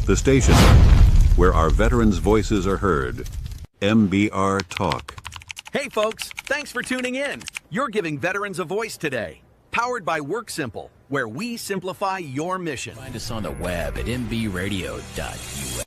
The station where our veterans' voices are heard. MBR Talk. Hey folks, thanks for tuning in. You're giving veterans a voice today. Powered by WorkSimple, where we simplify your mission. Find us on the web at mbradio.us.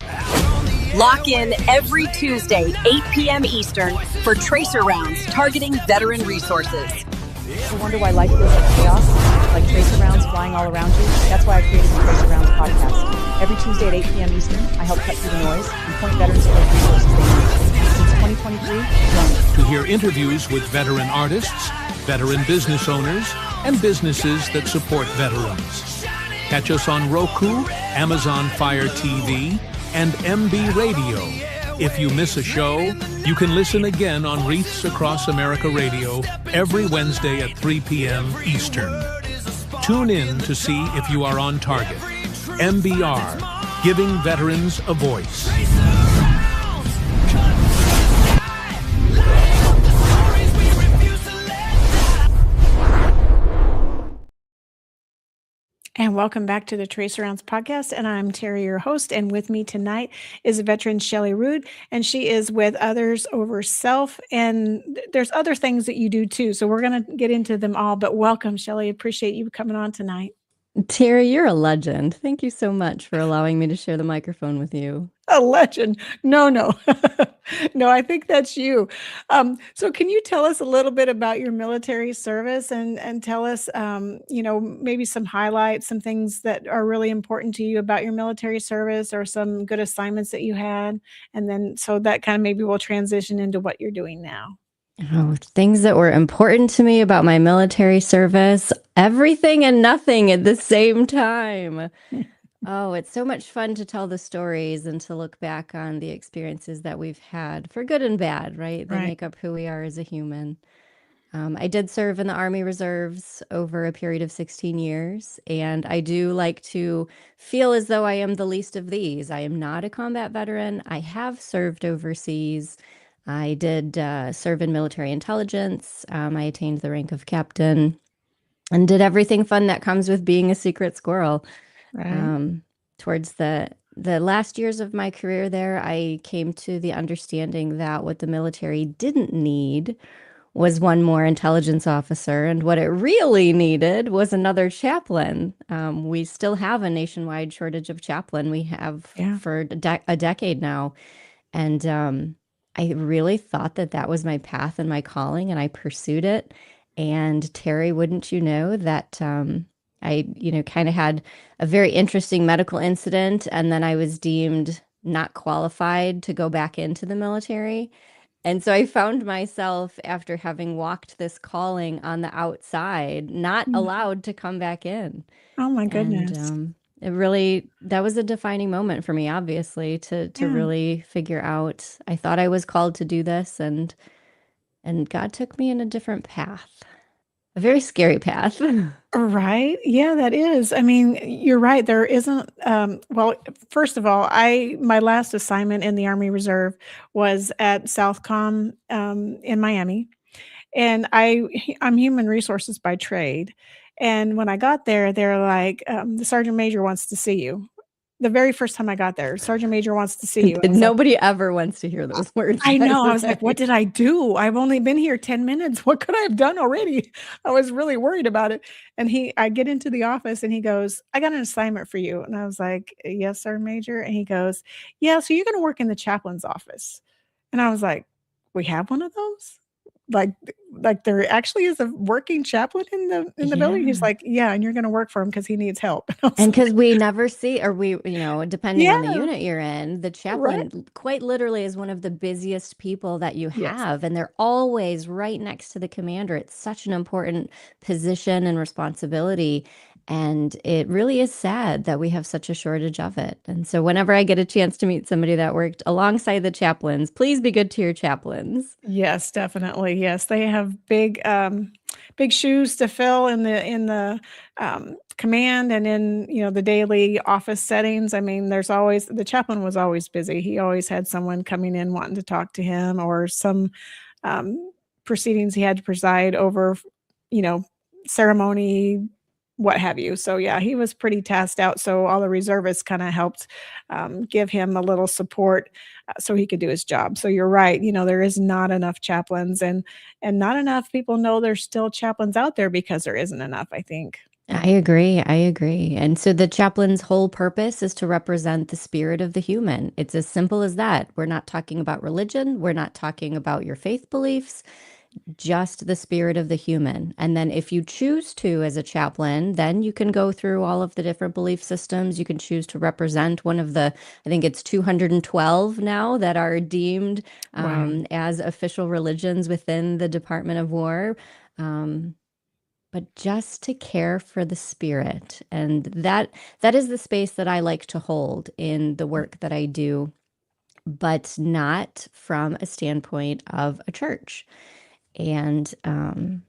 Lock in every Tuesday, 8 p.m. Eastern, for Tracer Rounds targeting veteran resources. You wonder why life feels like chaos, like tracer rounds flying all around you? That's why I created the Tracer Rounds podcast. Every Tuesday at 8 p.m. Eastern, I help cut through the noise and point veterans to the resources they need. Since 2023, join me. To hear interviews with veteran artists, veteran business owners, and businesses that support veterans. Catch us on Roku, Amazon Fire TV, and MB Radio. If you miss a show, you can listen again on Wreaths Across America Radio every Wednesday at 3 p.m. Eastern. Tune in to see if you are on target. MBR, giving veterans a voice. And welcome back to the Tracer Rounds podcast. And I'm Terri, your host. And with me tonight is veteran Shelly Rood. And she is with Others Over Self. And there's other things that you do too. So we're going to get into them all. But welcome, Shelly. Appreciate you coming on tonight. Terri, you're a legend. Thank you so much for allowing me to share the microphone with you. A legend. No. No, I think that's you. So can you tell us a little bit about your military service and tell us, maybe some highlights, some things that are really important to you about your military service or some good assignments that you had? And then so that kind of maybe we'll transition into what you're doing now. Oh, things that were important to me about my military service, everything and nothing at the same time. Oh, it's so much fun to tell the stories and to look back on the experiences that we've had, for good and bad, right? They make up who we are as a human. I did serve in the Army Reserves over a period of 16 years, and I do like to feel as though I am the least of these. I am not a combat veteran. I have served overseas. I did serve in military intelligence. I attained the rank of captain and did everything fun that comes with being a secret squirrel. Right. Towards the last years of my career there, I came to the understanding that what the military didn't need was one more intelligence officer, and what it really needed was another chaplain. We still have a nationwide shortage of chaplain. We have for a decade now, and I really thought that was my path and my calling, and I pursued it. And Terri, wouldn't you know that I, kind of had a very interesting medical incident, and then I was deemed not qualified to go back into the military. And so I found myself, after having walked this calling on the outside, not allowed to come back in. Oh my goodness. And, that was a defining moment for me, obviously, to really figure out, I thought I was called to do this, and God took me in a different path. A very scary path. Right. Yeah, that is. I mean, you're right. There isn't, first of all, my last assignment in the Army Reserve was at Southcom in Miami. And I'm human resources by trade. And when I got there, they're like, the sergeant major wants to see you. The very first time I got there, sergeant major wants to see you. Nobody ever wants to hear those words. I know. I was like, what did I do? I've only been here 10 minutes. What could I have done already? I was really worried about it. And I get into the office and he goes, I got an assignment for you. And I was like, yes, sir, major. And he goes, yeah, so you're going to work in the chaplain's office. And I was like, we have one of those? Like there actually is a working chaplain in the building. He's like, yeah, and you're going to work for him because he needs help. And because we never see, or depending on the unit you're in, the chaplain quite literally is one of the busiest people that you have. And they're always right next to the commander. It's such an important position and responsibility. And it really is sad that we have such a shortage of it. And so whenever I get a chance to meet somebody that worked alongside the chaplains, please be good to your chaplains. Yes, definitely. Yes, they have big shoes to fill in the command and in the daily office settings. I mean, the chaplain was always busy. He always had someone coming in wanting to talk to him, or some proceedings he had to preside over, ceremony, what have you. So yeah, he was pretty tasked out. So all the reservists kind of helped give him a little support so he could do his job. So you're right. There is not enough chaplains, and not enough people know there's still chaplains out there because there isn't enough, I think. I agree. I agree. And so the chaplain's whole purpose is to represent the spirit of the human. It's as simple as that. We're not talking about religion. We're not talking about your faith beliefs, just the spirit of the human. And then if you choose to, as a chaplain, then you can go through all of the different belief systems. You can choose to represent one of the, I think it's 212 now that are deemed Wow. as official religions within the Department of War. But just to care for the spirit. And that is the space that I like to hold in the work that I do, but not from a standpoint of a church. And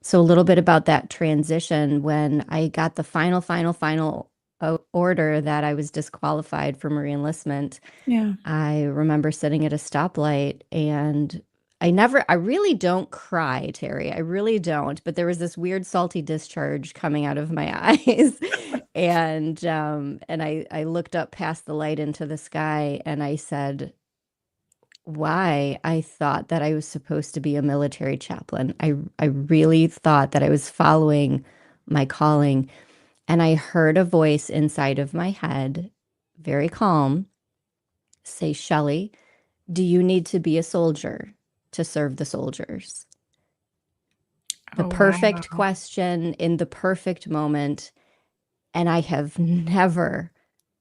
so a little bit about that transition. When I got the final order that I was disqualified for Marine enlistment, Yeah. I remember sitting at a stoplight, and I really don't cry, Terry. I really don't. But there was this weird salty discharge coming out of my eyes. And I looked up past the light into the sky, and I said, why I thought that I was supposed to be a military chaplain. I really thought that I was following my calling. And I heard a voice inside of my head, very calm, say, Shelly, do you need to be a soldier to serve the soldiers? The Oh, perfect wow. question in the perfect moment. And I have never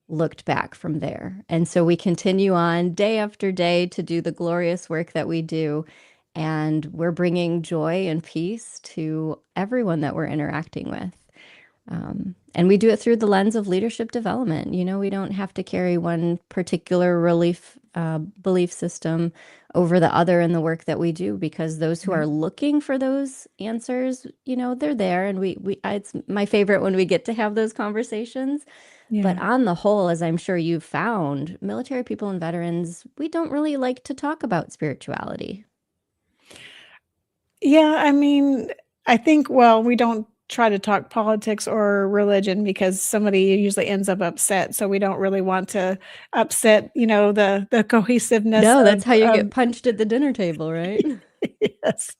looked back from there. And so we continue on day after day to do the glorious work that we do. And we're bringing joy and peace to everyone that we're interacting with. And we do it through the lens of leadership development. We don't have to carry one particular belief system over the other in the work that we do, because those who are looking for those answers, they're there. And it's my favorite when we get to have those conversations. But Yeah. on the whole, as I'm sure you've found, military people and veterans, we don't really like to talk about spirituality. Yeah, I mean, I think, well, we don't try to talk politics or religion because somebody usually ends up upset. So we don't really want to upset, the cohesiveness No, of that's how you of get punched at the dinner table, right? yes.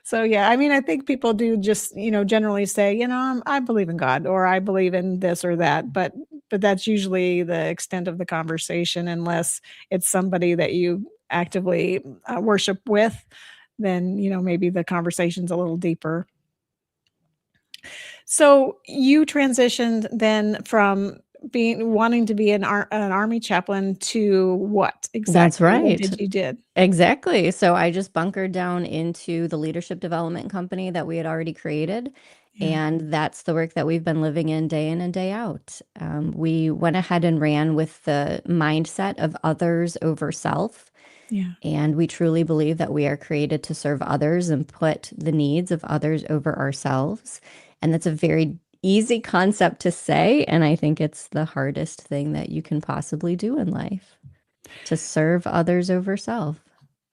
So yeah, I mean, I think people do just, generally say, I believe in God or I believe in this or that, but that's usually the extent of the conversation unless it's somebody that you actively worship with, then, maybe the conversation's a little deeper. So you transitioned then from wanting to be an army chaplain to what That's exactly? What right. did you did? Exactly. So I just bunkered down into the leadership development company that we had already created. Yeah. And that's the work that we've been living in and day out. We went ahead and ran with the mindset of others over self. Yeah. And we truly believe that we are created to serve others and put the needs of others over ourselves. And that's a very easy concept to say. And I think it's the hardest thing that you can possibly do in life, to serve others over self.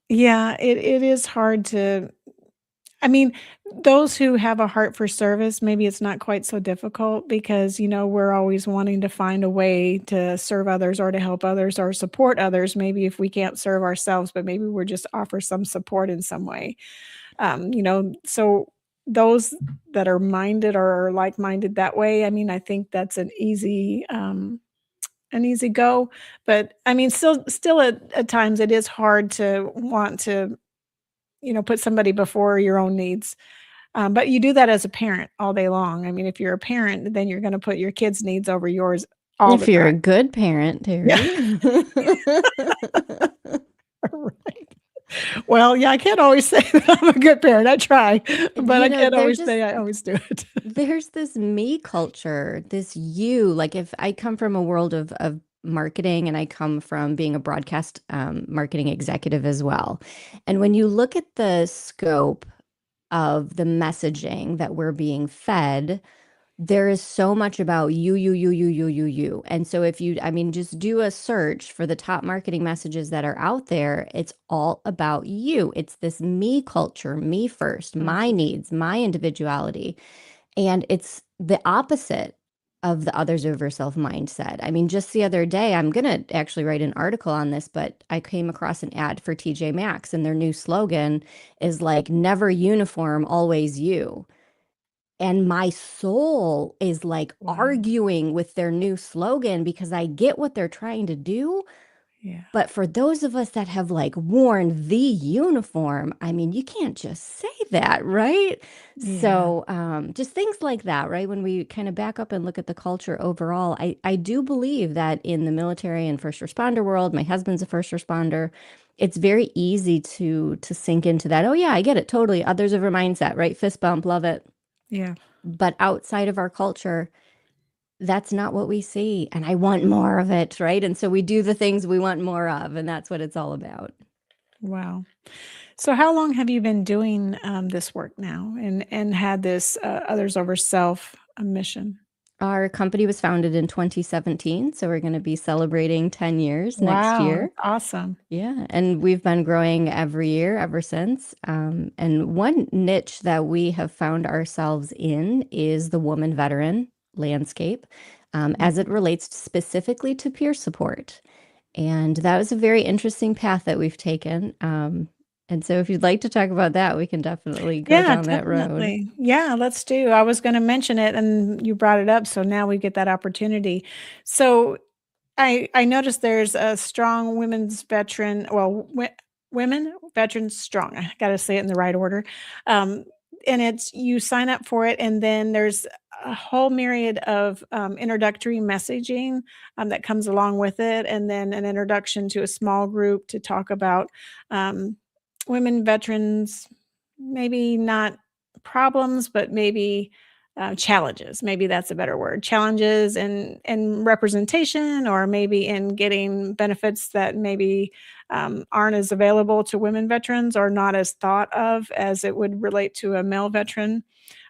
Yeah, it is hard to I mean, those who have a heart for service, maybe it's not quite so difficult because, we're always wanting to find a way to serve others or to help others or support others. Maybe if we can't serve ourselves, but maybe we're just offer some support in some way. So those that are minded or like-minded that way, I mean, I think that's an easy go. But I mean, still at times it is hard to want to put somebody before your own needs. But you do that as a parent all day long. I mean, if you're a parent, then you're going to put your kids' needs over yours all If the you're time. a good parent, Yeah. Terry. Right. Well, yeah, I can't always say that I'm a good parent. I try, but I can't They're always just say I always do it. there's this me culture, this you. Like, if I come from a world of marketing, and I come from being a broadcast marketing executive as well. And when you look at the scope of the messaging that we're being fed, there is so much about you. And so if you, I mean, just do a search for the top marketing messages that are out there, it's all about you. It's this me culture, me first, my needs, my individuality. And it's the opposite of the others over self mindset. I mean, just the other day, I'm going to actually write an article on this, but I came across an ad for TJ Maxx, and their new slogan is like, never uniform, always you. And my soul is like arguing with their new slogan because I get what they're trying to do. Yeah. But for those of us that have like worn the uniform, I mean, you can't just say that, right? Yeah. So just things like that, right? When we kind of back up and look at the culture overall, I do believe that in the military and first responder world, my husband's a first responder. It's very easy to sink into that. Oh yeah, I get it totally. Others of a mindset, right? Fist bump, love it. Yeah. But outside of our culture, that's not what we see. And I want more of it, right? And so we do the things we want more of, and that's what it's all about. Wow. So how long have you been doing this work now and had this others over self mission? Our company was founded in 2017, so we're going to be celebrating 10 years next Wow, year. that's awesome. Yeah, and we've been growing every year ever since. And one niche that we have found ourselves in is the woman veteran landscape, as it relates specifically to peer support. And that was a very interesting path that we've taken. And so if you'd like to talk about that, we can definitely go Yeah, down that road. definitely. Yeah, let's do. I was going to mention it and you brought it up, so now we get that opportunity. So I noticed there's a strong women's veteran, well, women veterans strong. I got to say it in the right order. And it's you sign up for it, and then there's a whole myriad of introductory messaging that comes along with it, and then an introduction to a small group to talk about women veterans, maybe not problems, but maybe challenges. Maybe that's a better word. Challenges and representation, or maybe in getting benefits that maybe aren't as available to women veterans or not as thought of as it would relate to a male veteran.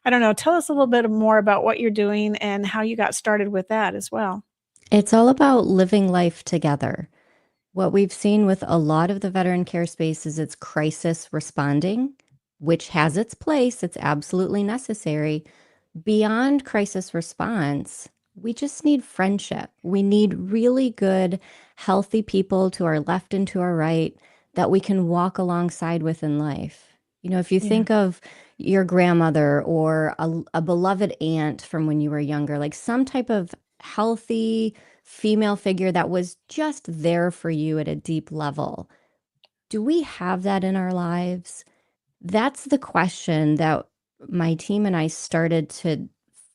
I don't know. Tell us a little bit more about what you're doing and how you got started with that as well. It's all about living life together. What we've seen with a lot of the veteran care space is it's crisis responding, which has its place. It's absolutely necessary. Beyond crisis response, we just need friendship. We need really good, healthy people to our left and to our right that we can walk alongside with in life. You know, if you think of your grandmother or a beloved aunt from when you were younger, like some type of healthy female figure that was just there for you at a deep level. Do we have that in our lives? That's the question that my team and I started to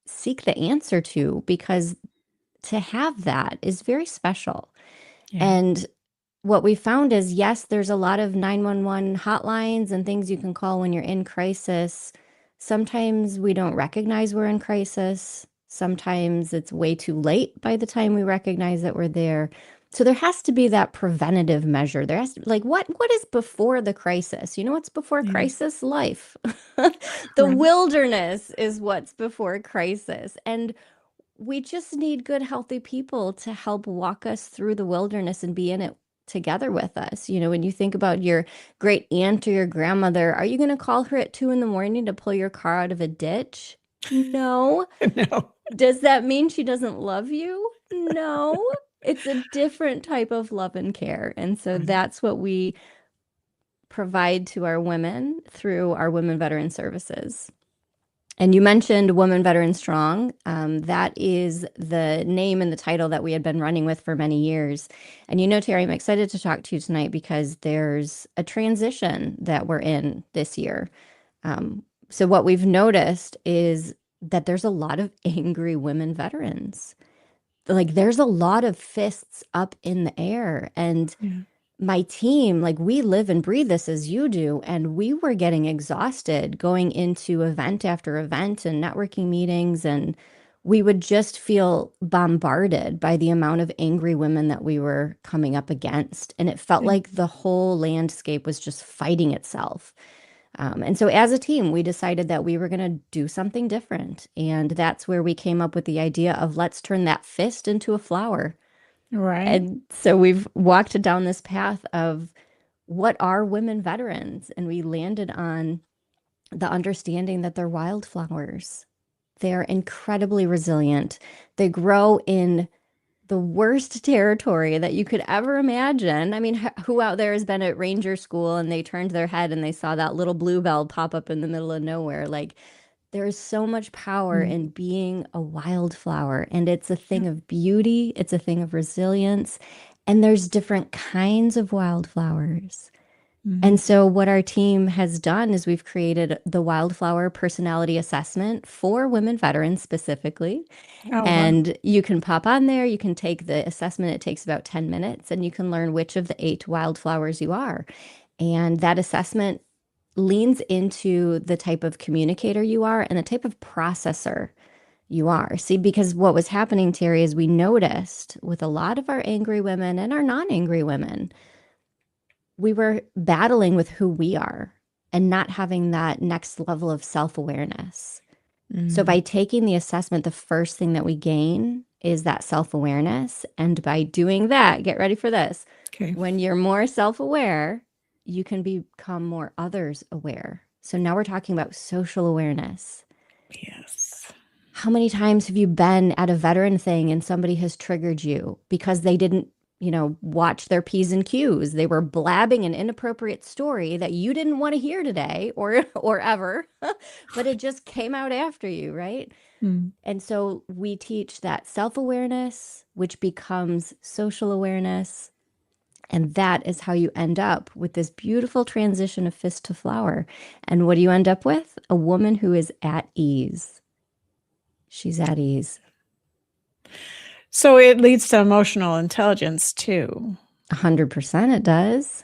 seek the answer to, because to have that is very special. Yeah. And what we found is, yes, there's a lot of 911 hotlines and things you can call when you're in crisis. Sometimes we don't recognize we're in crisis. Sometimes it's way too late by the time we recognize that we're there. So there has to be that preventative measure. There has to be like, what is before the crisis? You know what's before crisis? Life. The wilderness is what's before crisis. And we just need good, healthy people to help walk us through the wilderness and be in it together with us. You know, when you think about your great aunt or your grandmother, are you going to call her at 2 a.m. to pull your car out of a ditch? No. No. Does that mean she doesn't love you? No. It's a different type of love and care. And so that's what we provide to our women through our women veteran services. And you mentioned Women Veteran Strong. That is the name and the title that we had been running with for many years. And you know, Terri, I'm excited to talk to you tonight because there's a transition that we're in this year. So what we've noticed is that there's a lot of angry women veterans. Like there's a lot of fists up in the air. And my team, like we live and breathe this as you do, and we were getting exhausted going into event after event and networking meetings, and we would just feel bombarded by the amount of angry women that we were coming up against. And it felt like the whole landscape was just fighting itself. And so as a team, we decided that we were going to do something different. And that's where we came up with the idea of let's turn that fist into a flower. Right. And so we've walked down this path of what are women veterans? And we landed on the understanding that they're wildflowers. They're incredibly resilient. They grow in the worst territory that you could ever imagine. I mean, who out there has been at ranger school and they turned their head and they saw that little bluebell pop up in the middle of nowhere? Like, there is so much power in being a wildflower, and it's a thing of beauty, it's a thing of resilience, and there's different kinds of wildflowers. And so what our team has done is we've created the Wildflower Personality Assessment for women veterans specifically. Oh, wow. And you can pop on there, you can take the assessment. It takes about 10 minutes, and you can learn which of the 8 wildflowers you are. And that assessment leans into the type of communicator you are and the type of processor you are. See, because what was happening, Terri, is we noticed with a lot of our angry women and our non-angry women, we were battling with who we are and not having that next level of self-awareness. So by taking the assessment, the first thing that we gain is that self-awareness. And by doing that, get ready for this. Okay. When you're more self-aware, you can become more others aware. So now we're talking about social awareness. Yes. How many times have you been at a veteran thing and somebody has triggered you because they didn't, watch their P's and Q's? They were blabbing an inappropriate story that you didn't want to hear today or ever, but it just came out after you, right? And so we teach that self-awareness, which becomes social awareness. And that is how you end up with this beautiful transition of fist to flower. And what do you end up with? A woman who is at ease. She's at ease. So it leads to emotional intelligence too. 100% it does.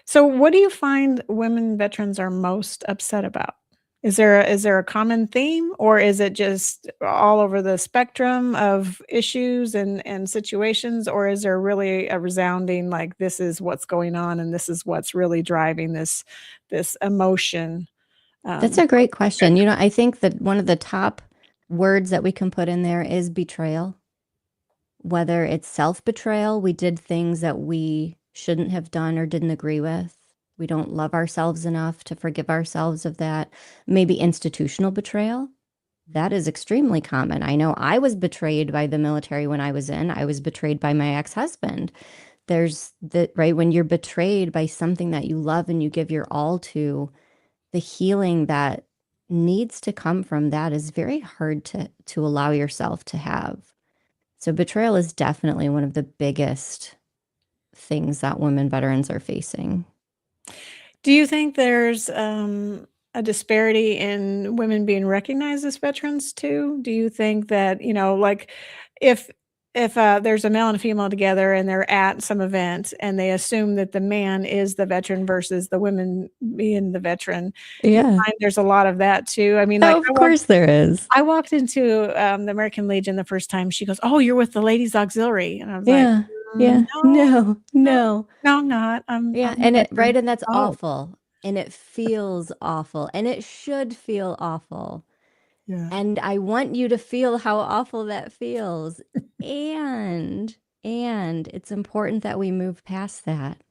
So what do you find women veterans are most upset about? Is there a common theme, or is it just all over the spectrum of issues and situations, or is there really a resounding, like, this is what's going on and this is what's really driving this emotion? That's a great question. I think that one of the top words that we can put in there is betrayal. Whether it's self-betrayal, we did things that we shouldn't have done or didn't agree with. We don't love ourselves enough to forgive ourselves of that. Maybe institutional betrayal. That is extremely common. I know I was betrayed by the military when I was in. I was betrayed by my ex-husband. There's right, when you're betrayed by something that you love and you give your all to, the healing that needs to come from that is very hard to allow yourself to have. So betrayal is definitely one of the biggest things that women veterans are facing. Do you think there's a disparity in women being recognized as veterans too? Do you think that, like, if there's a male and a female together and they're at some event and they assume that the man is the veteran versus the women being the veteran, do you find there's a lot of that too? I mean, like, of course there is. I walked into the American Legion the first time. She goes, "Oh, you're with the Ladies Auxiliary," and I was like, Yeah. No. "No, I'm not. I'm Yeah. I'm a And veteran." and that's Oh, awful. And it feels awful. And it should feel awful. yeah. And I want you to feel how awful that feels. And it's important that we move past that.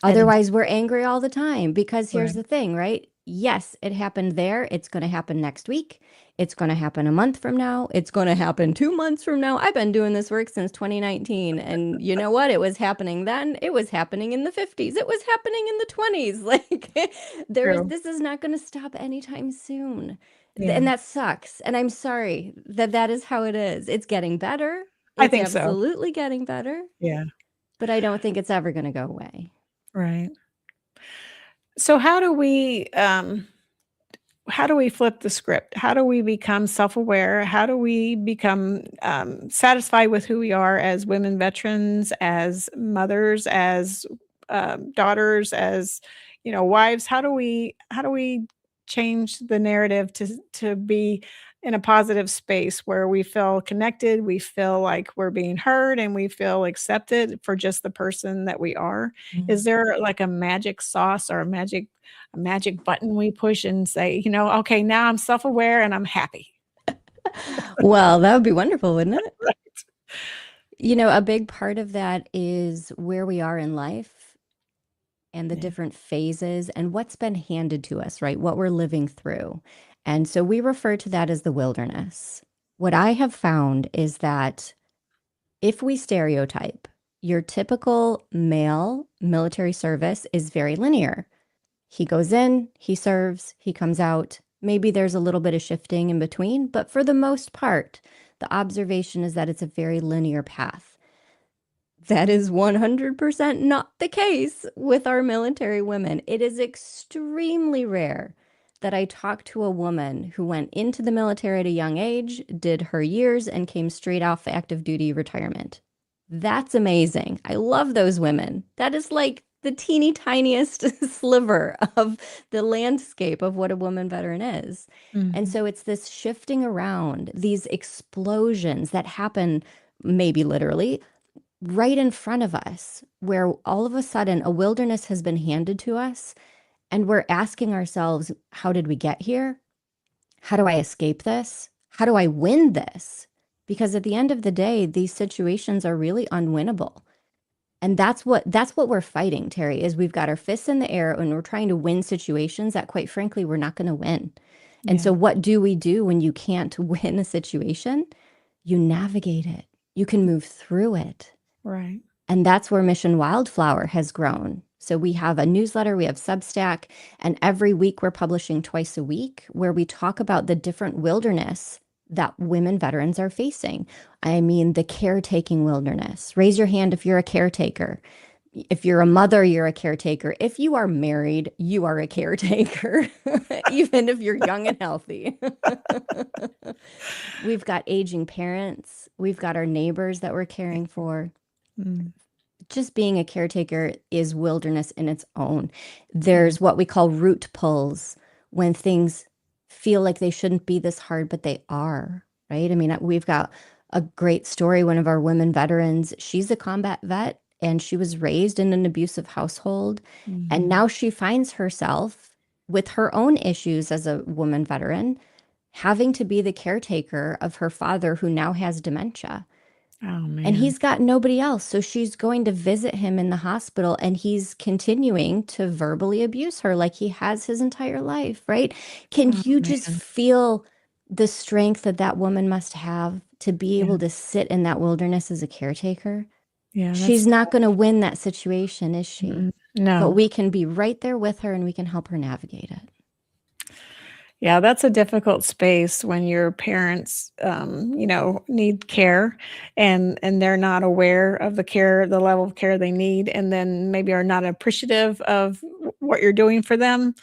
Otherwise, we're angry all the time, because here's the thing, right? Yes, it happened there. It's going to happen next week. It's going to happen a month from now. It's going to happen 2 months from now. I've been doing this work since 2019. And you know what? It was happening then. It was happening in the 50s. It was happening in the 20s. Like, True. this is not going to stop anytime soon. Yeah. And that sucks. And I'm sorry that is how it is. It's getting better. I It's think so. absolutely getting better. Yeah. But I don't think it's ever going to go away. Right. So how do we flip the script? How do we become self-aware? How do we become satisfied with who we are as women veterans, as mothers, as daughters, as wives? How do we change the narrative to be in a positive space where we feel connected, we feel like we're being heard, and we feel accepted for just the person that we are? Is there like a magic sauce or a magic button we push and say, okay, now I'm self-aware and I'm happy? Well, that would be wonderful, wouldn't it? Right. A big part of that is where we are in life and the different phases and what's been handed to us, right? What we're living through. And so we refer to that as the wilderness. What I have found is that if we stereotype, your typical male military service is very linear. He goes in, he serves, he comes out. Maybe there's a little bit of shifting in between, but for the most part, the observation is that it's a very linear path. That is 100% not the case with our military women. It is extremely rare that I talk to a woman who went into the military at a young age, did her years, and came straight off active duty retirement. That's amazing. I love those women. That is like the teeny tiniest sliver of the landscape of what a woman veteran is. And so it's this shifting around, these explosions that happen, maybe literally, right in front of us, where all of a sudden a wilderness has been handed to us, and we're asking ourselves, how did we get here? How do I escape this? How do I win this? Because at the end of the day, these situations are really unwinnable. And that's what we're fighting, Terri, is we've got our fists in the air and we're trying to win situations that, quite frankly, we're not going to win. And so what do we do when you can't win a situation? You navigate it. You can move through it. Right. And that's where Mission Wildflower has grown. So we have a newsletter, we have Substack, and every week we're publishing twice a week where we talk about the different wilderness that women veterans are facing. I mean, the caretaking wilderness. Raise your hand if you're a caretaker. If you're a mother, you're a caretaker. If you are married, you are a caretaker, even if you're young and healthy. We've got aging parents. We've got our neighbors that we're caring for. Just being a caretaker is wilderness in its own. There's what we call root pulls, when things feel like they shouldn't be this hard, but they are, right? I mean, we've got a great story. One of our women veterans, she's a combat vet and she was raised in an abusive household. And now she finds herself with her own issues as a woman veteran, having to be the caretaker of her father who now has dementia. Oh, man. And he's got nobody else. So she's going to visit him in the hospital and he's continuing to verbally abuse her like he has his entire life, right? Can you just feel the strength that that woman must have to be able to sit in that wilderness as a caretaker? Yeah. She's not going to win that situation, is she? No. But we can be right there with her and we can help her navigate it. Yeah, that's a difficult space when your parents, need care and they're not aware of the level of care they need, and then maybe are not appreciative of what you're doing for them.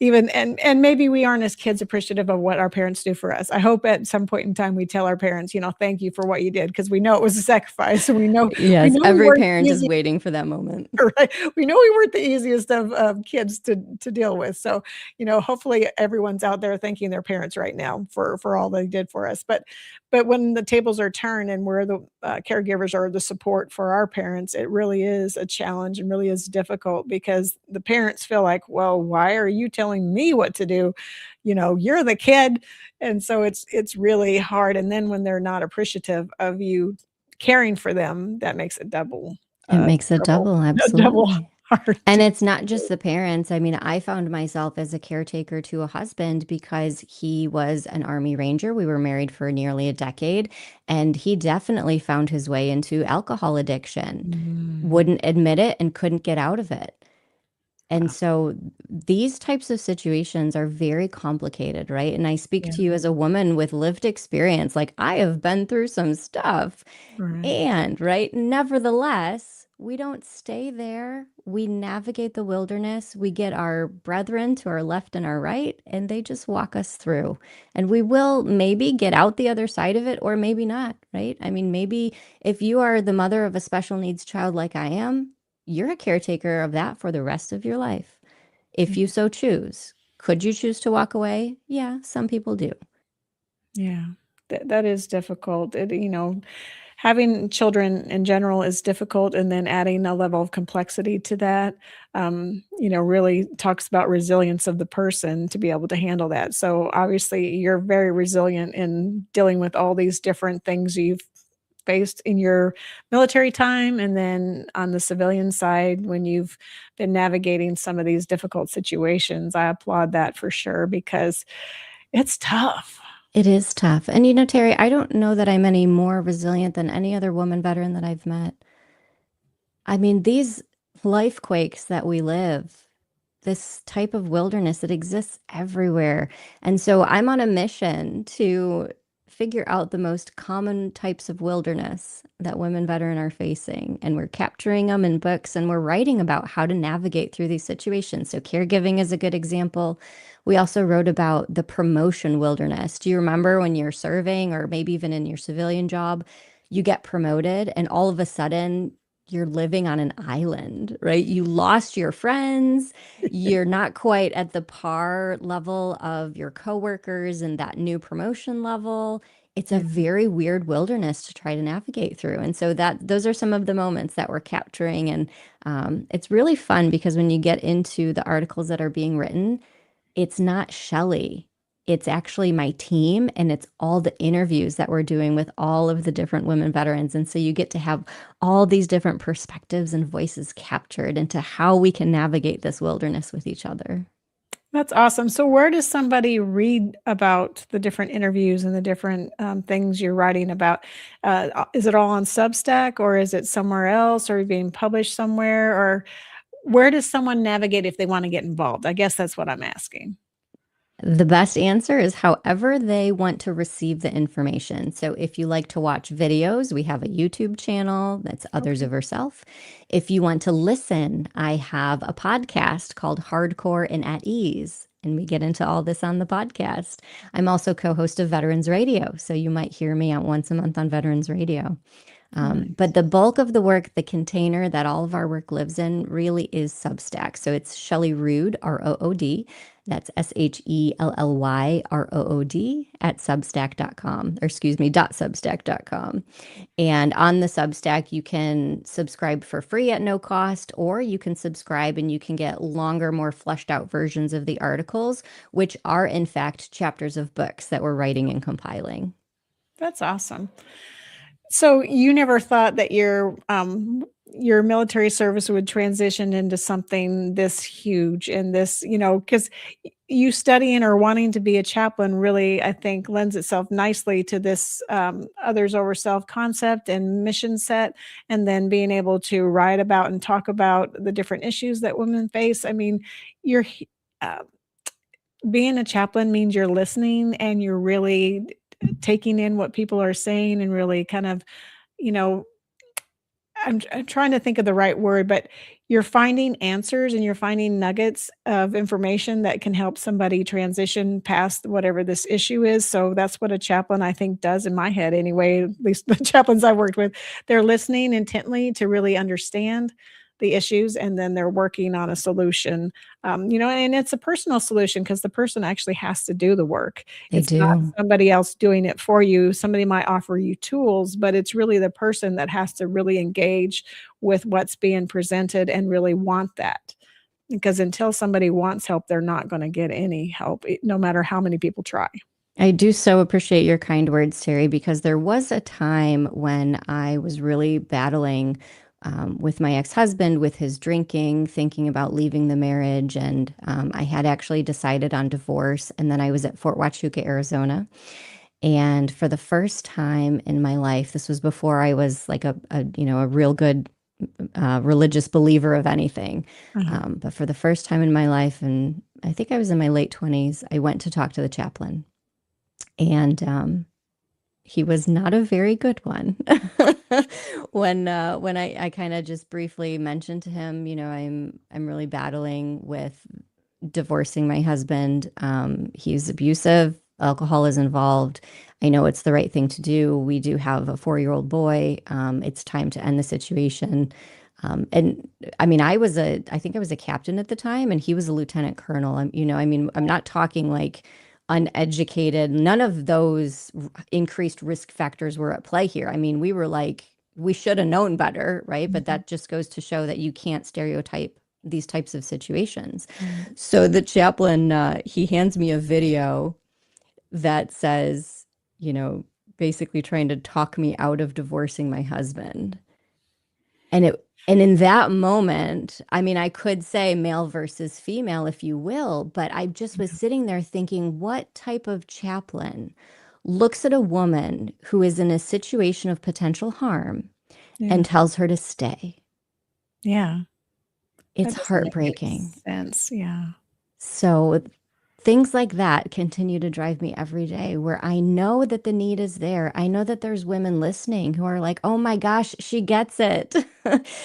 Even and maybe we aren't as kids appreciative of what our parents do for us. I hope at some point in time we tell our parents, thank you for what you did, because we know it was a sacrifice. And we know Yes, we every weren't parent is easy, waiting for that moment. right? We know we weren't the easiest of kids to deal with. So, hopefully everyone's out there thanking their parents right now for all they did for us. But when the tables are turned and we're the caregivers or the support for our parents, it really is a challenge and really is difficult, because the parents feel like, well, why are you telling me what to do? You're the kid. And so it's really hard. And then when they're not appreciative of you caring for them, that makes it double. It makes it double, double absolutely. hard. And it's not just the parents. I mean, I found myself as a caretaker to a husband because he was an Army Ranger. We were married for nearly a decade, and he definitely found his way into alcohol addiction, wouldn't admit it and couldn't get out of it. And so these types of situations are very complicated, right? And I speak to you as a woman with lived experience. Like, I have been through some stuff. Right. And, right, nevertheless, we don't stay there. We navigate the wilderness. We get our brethren to our left and our right, and they just walk us through. And we will maybe get out the other side of it, or maybe not, right? I mean, maybe if you are the mother of a special needs child like I am, you're a caretaker of that for the rest of your life, if you so choose. Could you choose to walk away? Yeah, some people do. Yeah, that is difficult. Having children in general is difficult, and then adding a level of complexity to that, really talks about resilience of the person to be able to handle that. So obviously you're very resilient in dealing with all these different things you've faced in your military time, and then on the civilian side, when you've been navigating some of these difficult situations. I applaud that for sure, because It's tough. It is tough. And Terry, I don't know that I'm any more resilient than any other woman veteran that I've met. I mean, these life quakes that we live, this type of wilderness, it exists everywhere. And so I'm on a mission to figure out the most common types of wilderness that women veteran are facing. And we're capturing them in books and we're writing about how to navigate through these situations. So caregiving is a good example. We also wrote about the promotion wilderness. Do you remember when you're serving or maybe even in your civilian job, you get promoted and all of a sudden you're living on an island, right? You lost your friends. You're not quite at the par level of your coworkers and that new promotion level. It's a Yeah. very weird wilderness to try to navigate through. And so those are some of the moments that we're capturing. And it's really fun because when you get into the articles that are being written, it's not Shelly. It's actually my team and it's all the interviews that we're doing with all of the different women veterans. And so you get to have all these different perspectives and voices captured into how we can navigate this wilderness with each other. That's awesome. So where does somebody read about the different interviews and the different things you're writing about? Is it all on Substack or is it somewhere else or being published somewhere? Or where does someone navigate if they want to get involved? I guess that's what I'm asking. The best answer is however they want to receive the information. So if you like to watch videos, we have a YouTube channel that's Others Okay. of Herself. If you want to listen, I have a podcast called Hardcore and at Ease. And we get into all this on the podcast. I'm also co-host of Veterans Radio. So you might hear me out once a month on Veterans Radio. Nice. But the bulk of the work, the container that all of our work lives in, really is Substack. So it's Shelly Rood, ROOD. That's SHELLYROOD at substack.com, or excuse me, .substack.com. And on the Substack, you can subscribe for free at no cost, or you can subscribe and you can get longer, more fleshed out versions of the articles, which are in fact chapters of books that we're writing and compiling. That's awesome. So you never thought that your military service would transition into something this huge and this, because you studying or wanting to be a chaplain really, I think, lends itself nicely to this others over self concept and mission set, and then being able to write about and talk about the different issues that women face. I mean, you're uh, being a chaplain means you're listening and you're really taking in what people are saying and really kind of, you know, I'm trying to think of the right word, but you're finding answers and you're finding nuggets of information that can help somebody transition past whatever this issue is. So that's what a chaplain, I think, does in my head anyway, at least the chaplains I've worked with. They're listening intently to really understand the issues and then they're working on a solution. And it's a personal solution because the person actually has to do the work. They It's not do. somebody else doing it for you. Somebody might offer you tools, but it's really the person that has to really engage with what's being presented and really want that. Because until somebody wants help, they're not going to get any help, no matter how many people try. I do so appreciate your kind words, Terry, because there was a time when I was really battling with my ex-husband, with his drinking, thinking about leaving the marriage. And I had actually decided on divorce. And then I was at Fort Huachuca, Arizona. And for the first time in my life, this was before I was like a real good religious believer of anything. But for the first time in my life, and I think I was in my late 20s, I went to talk to the chaplain. And he was not a very good one. When I kind of just briefly mentioned to him, I'm really battling with divorcing my husband. He's abusive. Alcohol is involved. I know it's the right thing to do. We do have a 4-year-old boy. It's time to end the situation. And I mean, I think I was a captain at the time, and he was a lieutenant colonel. I'm not talking like uneducated. None of those increased risk factors were at play here. I mean, we should have known better, right? But that just goes to show that you can't stereotype these types of situations. So the chaplain, he hands me a video that says, basically trying to talk me out of divorcing my husband. And And in that moment, I mean, I could say male versus female, if you will, but I just was sitting there thinking, what type of chaplain looks at a woman who is in a situation of potential harm Yeah. and tells her to stay? Yeah. It's That doesn't make any heartbreaking. sense. Yeah. So things like that continue to drive me every day, where I know that the need is there. I know that there's women listening who are like, oh my gosh, she gets it.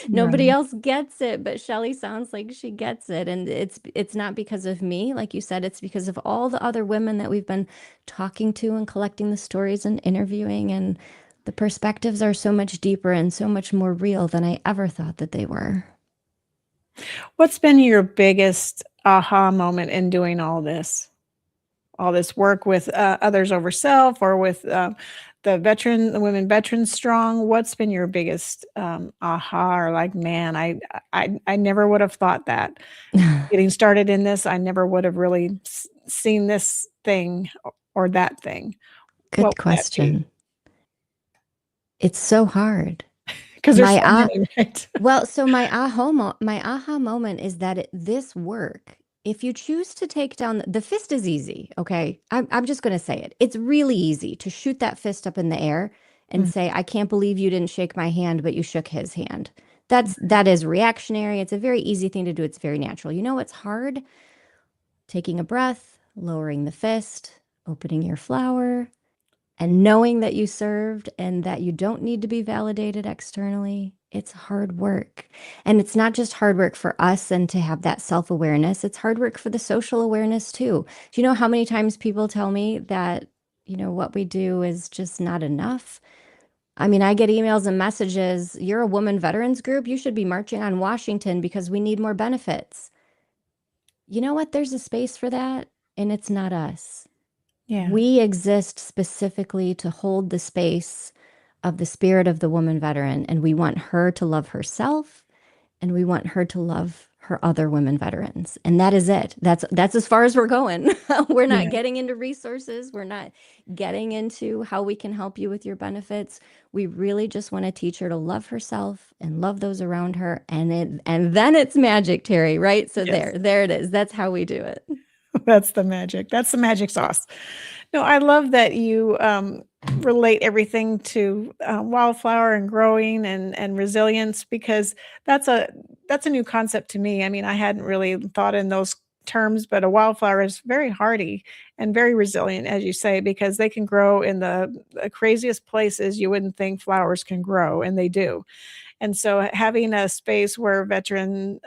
Nobody Right. else gets it, but Shelly sounds like she gets it. And it's not because of me, like you said, it's because of all the other women that we've been talking to and collecting the stories and interviewing. And the perspectives are so much deeper and so much more real than I ever thought that they were. What's been your biggest aha moment in doing all this? All this work with others over self, or with the women veterans strong. What's been your biggest aha, or like, man, I never would have thought that getting started in this. I never would have really seen this thing or that thing. What Good would that be? question. It's so hard. Because there's My so many, right? Well, so my aha moment is that this work, if you choose to take down the fist is easy, okay? I'm just going to say it. It's really easy to shoot that fist up in the air and say, I can't believe you didn't shake my hand, but you shook his hand. That is reactionary. It's a very easy thing to do. It's very natural. You know what's hard? Taking a breath, lowering the fist, opening your flower, and knowing that you served and that you don't need to be validated externally. It's hard work. And it's not just hard work for us and to have that self-awareness. It's hard work for the social awareness too. Do you know how many times people tell me that, what we do is just not enough? I mean, I get emails and messages, you're a woman veterans group, you should be marching on Washington because we need more benefits. You know what? There's a space for that, and it's not us. Yeah. We exist specifically to hold the space of the spirit of the woman veteran, and we want her to love herself, and we want her to love her other women veterans. And that is it. That's as far as we're going. We're not Yeah. getting into resources. We're not getting into how we can help you with your benefits. We really just want to teach her to love herself and love those around her. And then it's magic, Terri, right? So Yes. there it is. That's how we do it. That's the magic. That's the magic sauce. No, I love that you relate everything to wildflower and growing and resilience, because that's a new concept to me. I mean, I hadn't really thought in those terms, but a wildflower is very hardy and very resilient, as you say, because they can grow in the craziest places you wouldn't think flowers can grow, and they do. And so having a space where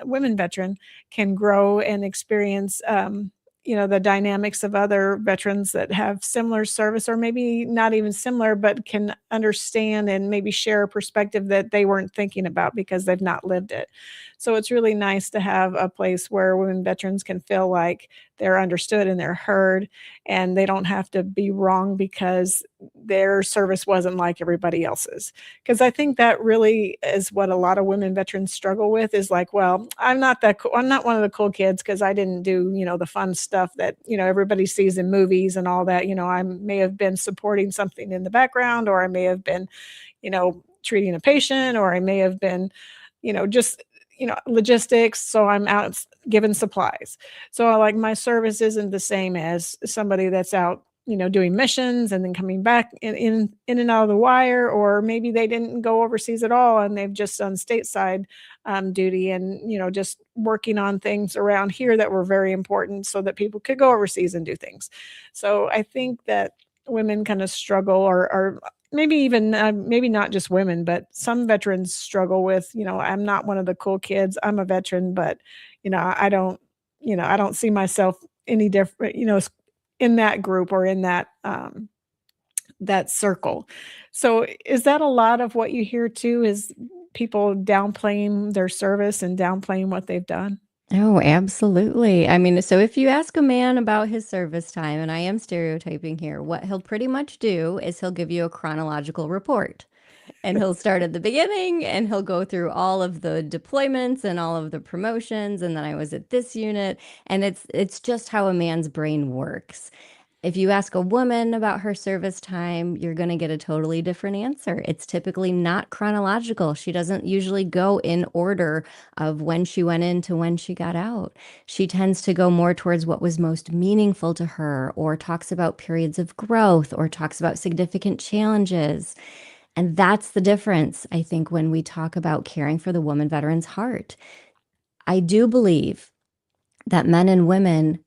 women veteran can grow and experience, the dynamics of other veterans that have similar service, or maybe not even similar, but can understand and maybe share a perspective that they weren't thinking about because they've not lived it. So it's really nice to have a place where women veterans can feel like they're understood and they're heard, and they don't have to be wrong because their service wasn't like everybody else's. Because I think that really is what a lot of women veterans struggle with, is like, well, I'm not that cool. I'm not one of the cool kids because I didn't do, the fun stuff that, everybody sees in movies and all that. I may have been supporting something in the background, or I may have been, treating a patient, or I may have been, just logistics. So I'm out giving supplies. So like my service isn't the same as somebody that's out, doing missions and then coming back in and out of the wire, or maybe they didn't go overseas at all and they've just done stateside duty, and just working on things around here that were very important so that people could go overseas and do things. So I think that women kind of struggle, or maybe even maybe not just women, but some veterans struggle with, I'm not one of the cool kids. I'm a veteran, but I don't, I don't see myself any different, in that group or in that circle. So is that a lot of what you hear too? Is people downplaying their service and downplaying what they've done? Oh, absolutely. I mean, so if you ask a man about his service time, and I am stereotyping here, what he'll pretty much do is he'll give you a chronological report. And he'll start at the beginning and he'll go through all of the deployments and all of the promotions. And then I was at this unit. And it's just how a man's brain works. If you ask a woman about her service time, you're going to get a totally different answer. It's typically not chronological. She doesn't usually go in order of when she went in to when she got out. She tends to go more towards what was most meaningful to her, or talks about periods of growth, or talks about significant challenges. And that's the difference, I think, when we talk about caring for the woman veteran's heart. I do believe that men and women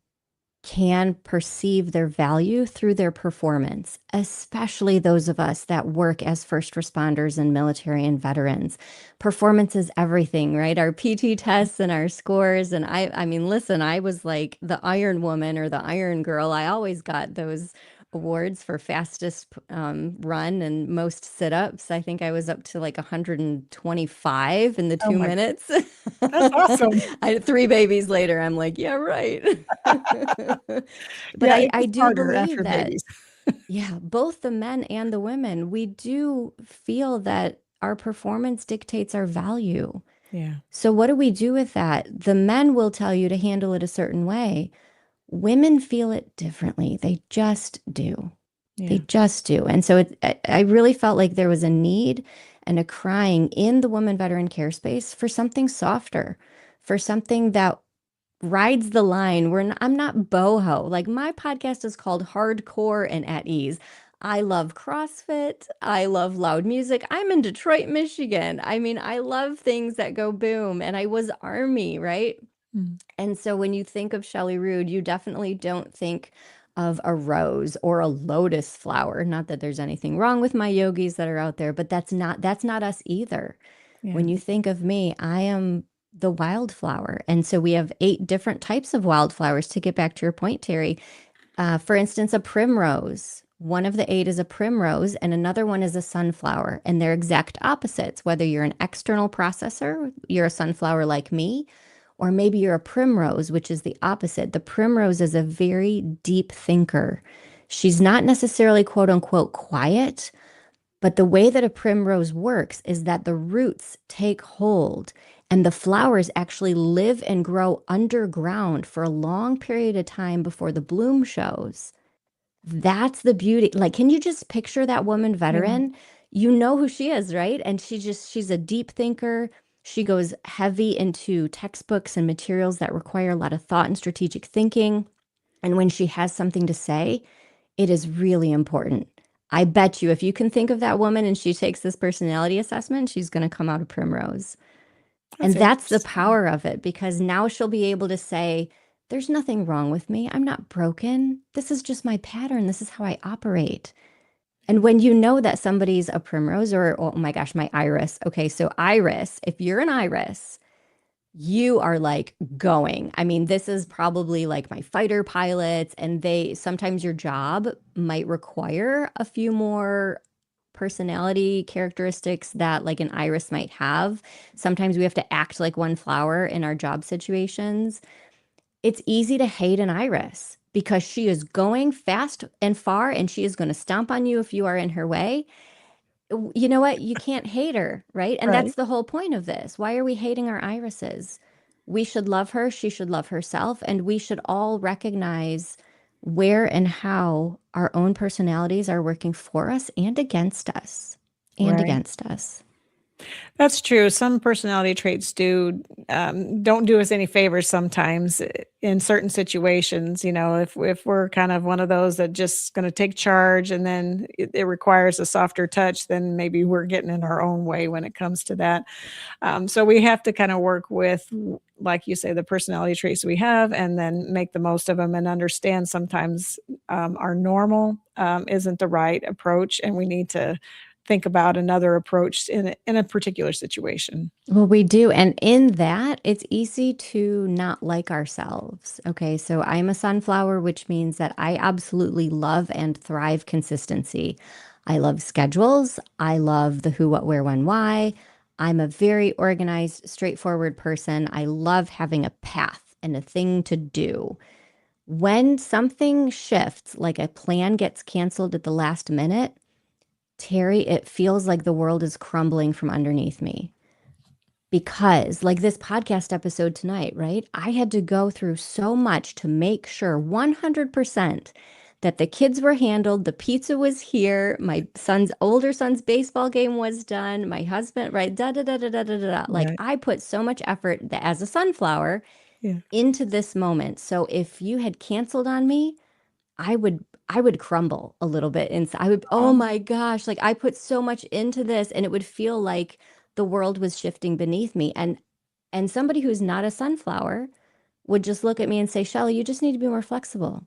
can perceive their value through their performance, especially those of us that work as first responders and military and veterans. Performance is everything, right? Our PT tests and our scores. And I mean, listen, I was like the Iron Woman or the Iron Girl. I always got those awards for fastest run and most sit-ups. I think I was up to like 125 in the Oh 2 minutes. that's awesome. I 3 babies later, I'm like, yeah, right. But Yeah, it I gets do harder believe after that, babies. yeah, both the men and the women, we do feel that our performance dictates our value. Yeah. So what do we do with that? The men will tell you to handle it a certain way. Women feel it differently. They just do. Yeah. They just do. And so I really felt like there was a need and a crying in the woman veteran care space for something softer, for something that rides the line where I'm not boho. Like my podcast is called Hardcore and at Ease. I love CrossFit. I love loud music. I'm in Detroit, Michigan. I mean, I love things that go boom. And I was Army, right? Mm. And so when you think of Shelly Rood, you definitely don't think of a rose or a lotus flower. Not that there's anything wrong with my yogis that are out there, but that's not us either. Yeah. When you think of me, I am the wildflower. And so we have 8 different types of wildflowers, to get back to your point, Terri. For instance, a primrose. One of the 8 is a primrose, and another one is a sunflower. And they're exact opposites. Whether you're an external processor, you're a sunflower like me, or maybe you're a primrose, which is the opposite. The primrose is a very deep thinker. She's not necessarily quote unquote quiet, but the way that a primrose works is that the roots take hold and the flowers actually live and grow underground for a long period of time before the bloom shows. That's the beauty. Like, can you just picture that woman Yeah. veteran? You know who she is, right? And she's a deep thinker. She goes heavy into textbooks and materials that require a lot of thought and strategic thinking. And when she has something to say, it is really important. I bet you if you can think of that woman and she takes this personality assessment, she's going to come out of primrose. And That's that's the interesting. power of it, because now she'll be able to say, there's nothing wrong with me. I'm not broken. This is just my pattern. This is how I operate. And when you know that somebody's a primrose, or, oh my gosh, my iris. Okay, so iris, if you're an iris, you are like going. I mean, this is probably like my fighter pilots, and they sometimes your job might require a few more personality characteristics that like an iris might have. Sometimes we have to act like one flower in our job situations. It's easy to hate an iris because she is going fast and far, and she is going to stomp on you if you are in her way. You know what? You can't hate her, right? And Right. that's the whole point of this. Why are we hating our irises? We should love her. She should love herself. And we should all recognize where and how our own personalities are working for us and against us. And Right. against us. That's true. Some personality traits don't do us any favors sometimes in certain situations. You know, if we're kind of one of those that just going to take charge and then it requires a softer touch, then maybe we're getting in our own way when it comes to that. So we have to kind of work with, like you say, the personality traits we have, and then make the most of them and understand sometimes our normal isn't the right approach, and we need to think about another approach in a particular situation. Well, we do. And in that, it's easy to not like ourselves. Okay. So I'm a sunflower, which means that I absolutely love and thrive consistency. I love schedules. I love the who, what, where, when, why. I'm a very organized, straightforward person. I love having a path and a thing to do. When something shifts, like a plan gets canceled at the last minute, Terri, it feels like the world is crumbling from underneath me. Because, like this podcast episode tonight, right? I had to go through so much to make sure 100% that the kids were handled, the pizza was here, my older son's baseball game was done, my husband, right, da da da da da da da. Like, Right. I put so much effort as a sunflower Yeah. into this moment. So if you had canceled on me, I would crumble a little bit inside. Oh Oh, my gosh, like I put so much into this, and it would feel like the world was shifting beneath me. And somebody who's not a sunflower would just look at me and say, Shelly, you just need to be more flexible.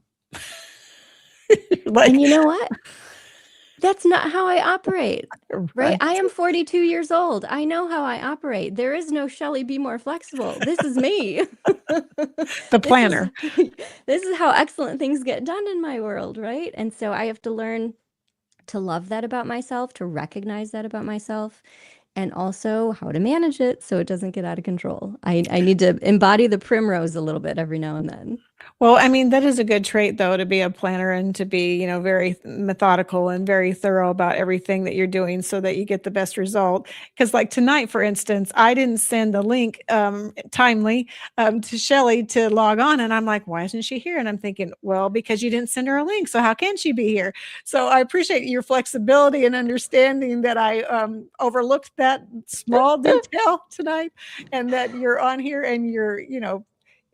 like, And you know what? That's not how I operate, right? right. I am 42 years old. I know how I operate. There is no Shelly, be more flexible. This is me. The This is planner. this is how excellent things get done in my world, right? And so I have to learn to love that about myself, to recognize that about myself, and also how to manage it so it doesn't get out of control. I need to embody the primrose a little bit every now and then. Well, I mean, that is a good trait, though, to be a planner and to be, very methodical and very thorough about everything that you're doing so that you get the best result. Because, like tonight, for instance, I didn't send the link timely to Shelly to log on. And I'm like, why isn't she here? And I'm thinking, well, because you didn't send her a link. So how can she be here? So I appreciate your flexibility and understanding that I overlooked that small detail tonight and that you're on here and you're,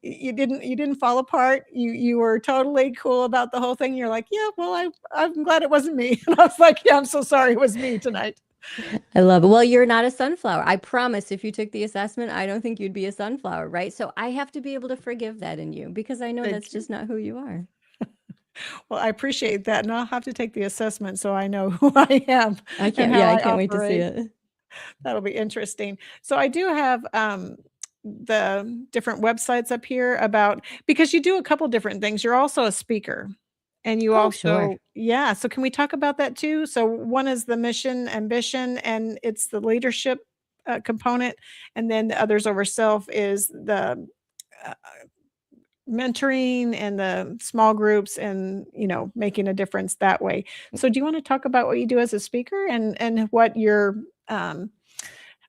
you didn't fall apart. You were totally cool about the whole thing. You're like, yeah, well, I'm glad it wasn't me. And I was like, yeah, I'm so sorry it was me tonight. I love it. Well, you're not a sunflower. I promise if you took the assessment, I don't think you'd be a sunflower, right? So I have to be able to forgive that in you because I know Thank that's you. just not who you are. Well, I appreciate that. And I'll have to take the assessment so I know who I am and how I I can't wait to see operate. it. That'll be interesting. So I do have the different websites up here about because you do a couple different things. You're also a speaker. And you Oh, sure. also, yeah. So can we talk about that too? So one is the mission, ambition, and it's the leadership component, and then the others over self is the uh, mentoring and the small groups, and making a difference that way. So do you want to talk about what you do as a speaker and what you're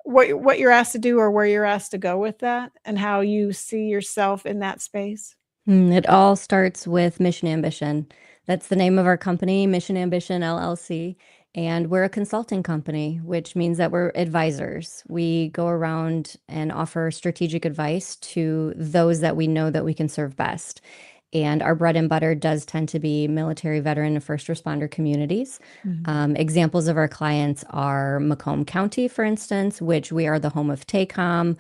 what you're asked to do or where you're asked to go with that, and how you see yourself in that space? It all starts with Mission Ambition. That's the name of our company, Mission Ambition LLC. And we're a consulting company, which means that we're advisors. We go around and offer strategic advice to those that we know that we can serve best. And our bread and butter does tend to be military, veteran, and first responder communities. Examples of our clients are Macomb County, for instance, which we are the home of TACOM.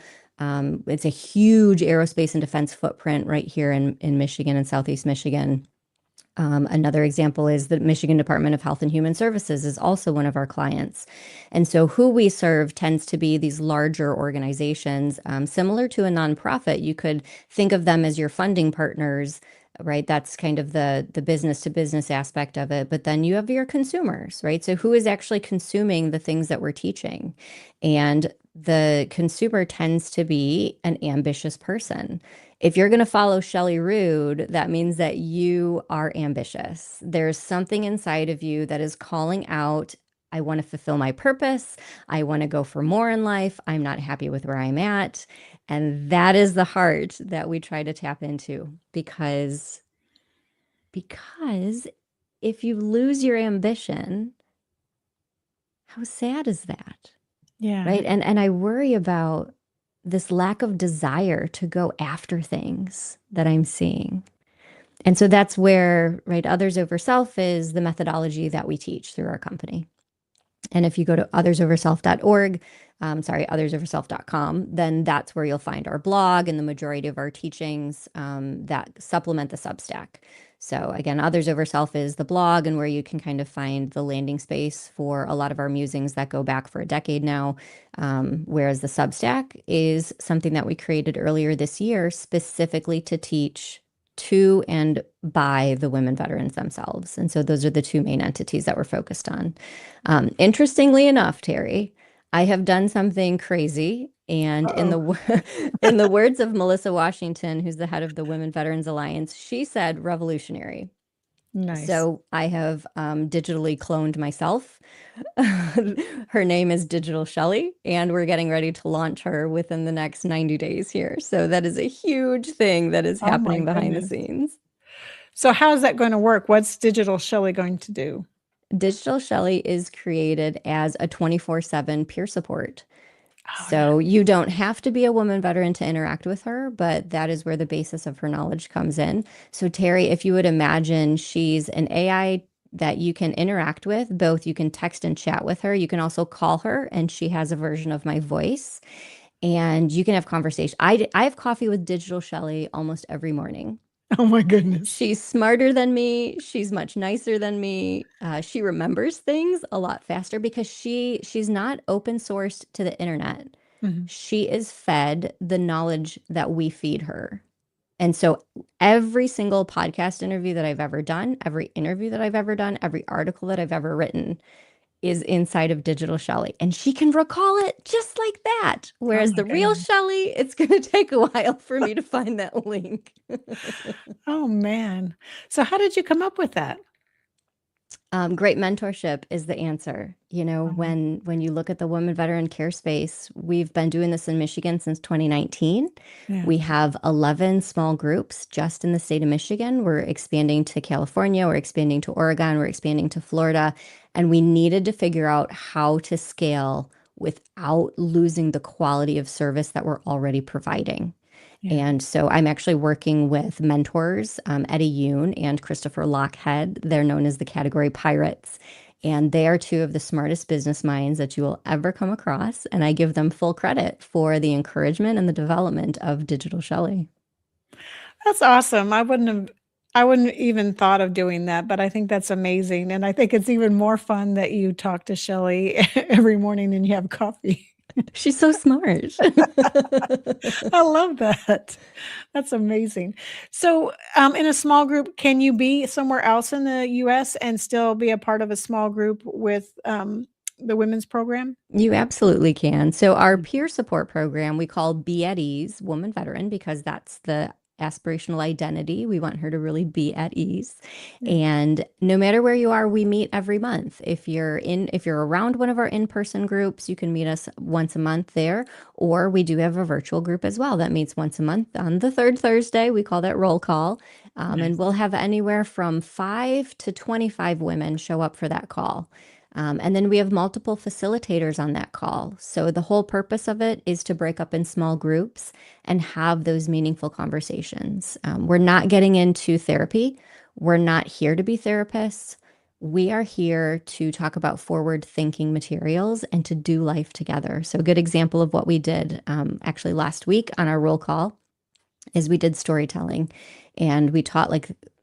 It's a huge aerospace and defense footprint right here in Michigan and Southeast Michigan. Another example is the Michigan Department of Health and Human Services is also one of our clients. And so who we serve tends to be these larger organizations, similar to a nonprofit. You could think of them as your funding partners, right? That's kind of the business to business aspect of it. But then you have your consumers, right? So who is actually consuming the things that we're teaching? And the consumer tends to be an ambitious person. If you're going to follow Shelly Rood, that means that you are ambitious. There's something inside of you that is calling out, I want to fulfill my purpose. I want to go for more in life. I'm not happy with where I'm at. And that is the heart that we try to tap into because if you lose your ambition, how sad is that? Yeah. Right. And I worry about this lack of desire to go after things that I'm seeing. And so that's where, right, Others Over Self is the methodology that we teach through our company. And if you go to othersoverself.org, othersoverself.com, then that's where you'll find our blog and the majority of our teachings that supplement the Substack. So again, Others Over Self is the blog and where you can kind of find the landing space for a lot of our musings that go back for a decade now. Whereas the Substack is something that we created earlier this year specifically to teach to and by the women veterans themselves. And so those are the two main entities that we're focused on. Interestingly enough, Terri, I have done something crazy. And in the words of Melissa Washington, who's the head of the Women Veterans Alliance, she said revolutionary. Nice. So I have digitally cloned myself. Her name is Digital Shelly, and we're getting ready to launch her within the next 90 days here. So that is a huge thing that is Oh my happening behind the goodness. scenes. So how is that going to work? What's Digital Shelly going to do? Digital Shelly is created as a 24/7 peer support. Oh, So you don't have to be a woman veteran to interact with her, but that is where the basis of her knowledge comes in. So Terri, if you would imagine, she's an AI that you can interact with, both you can text and chat with her. You can also call her, and she has a version of my voice, and you can have conversation. I have coffee with Digital Shelly almost every morning. oh my goodness. She's smarter than me. She's much nicer than me. She remembers things a lot faster because she's not open sourced to the internet. Mhm. She is fed the knowledge that we feed her. And so every single podcast interview that I've ever done, every interview that I've ever done, every article that I've ever written is inside of Digital Shelly. And she can recall it just like that. Whereas my the real goodness. Shelly, it's going to take a while for me to find that link. Oh man. So how did you come up with that? Great mentorship is the answer. You know, Mhm. when you look at the women veteran care space, we've been doing this in Michigan since 2019. Yeah. We have 11 small groups just in the state of Michigan. We're expanding to California, we're expanding to Oregon, we're expanding to Florida, and we needed to figure out how to scale without losing the quality of service that we're already providing. Yeah. And so I'm actually working with mentors, Eddie Yoon and Christopher Lockhead. They're known as the category pirates. And they are two of the smartest business minds that you will ever come across. And I give them full credit for the encouragement and the development of Digital Shelly. That's awesome. I wouldn't even thought of doing that, but I think that's amazing. And I think it's even more fun that you talk to Shelly every morning and you have coffee. She's so smart. I love that. That's amazing. So, in a small group, can you be somewhere else in the US and still be a part of a small group with the women's program? You absolutely can. So our Mm. peer support program, we call Be at Ease Woman Veteran because that's the aspirational identity. We want her to really be at ease. Yeah. And no matter where you are, we meet every month. If you're around one of our in-person groups, you can meet us once a month there, or we do have a virtual group as well that meets once a month on the third Thursday. We call that roll call. Nice. And we'll have anywhere from 5 to 25 women show up for that call. And then we have multiple facilitators on that call. So the whole purpose of it is to break up in small groups and have those meaningful conversations. We're not getting into therapy. We're not here to be therapists. We are here to talk about forward thinking materials and to do life together. So a good example of what we did actually last week on our roll call is we did storytelling, and we taught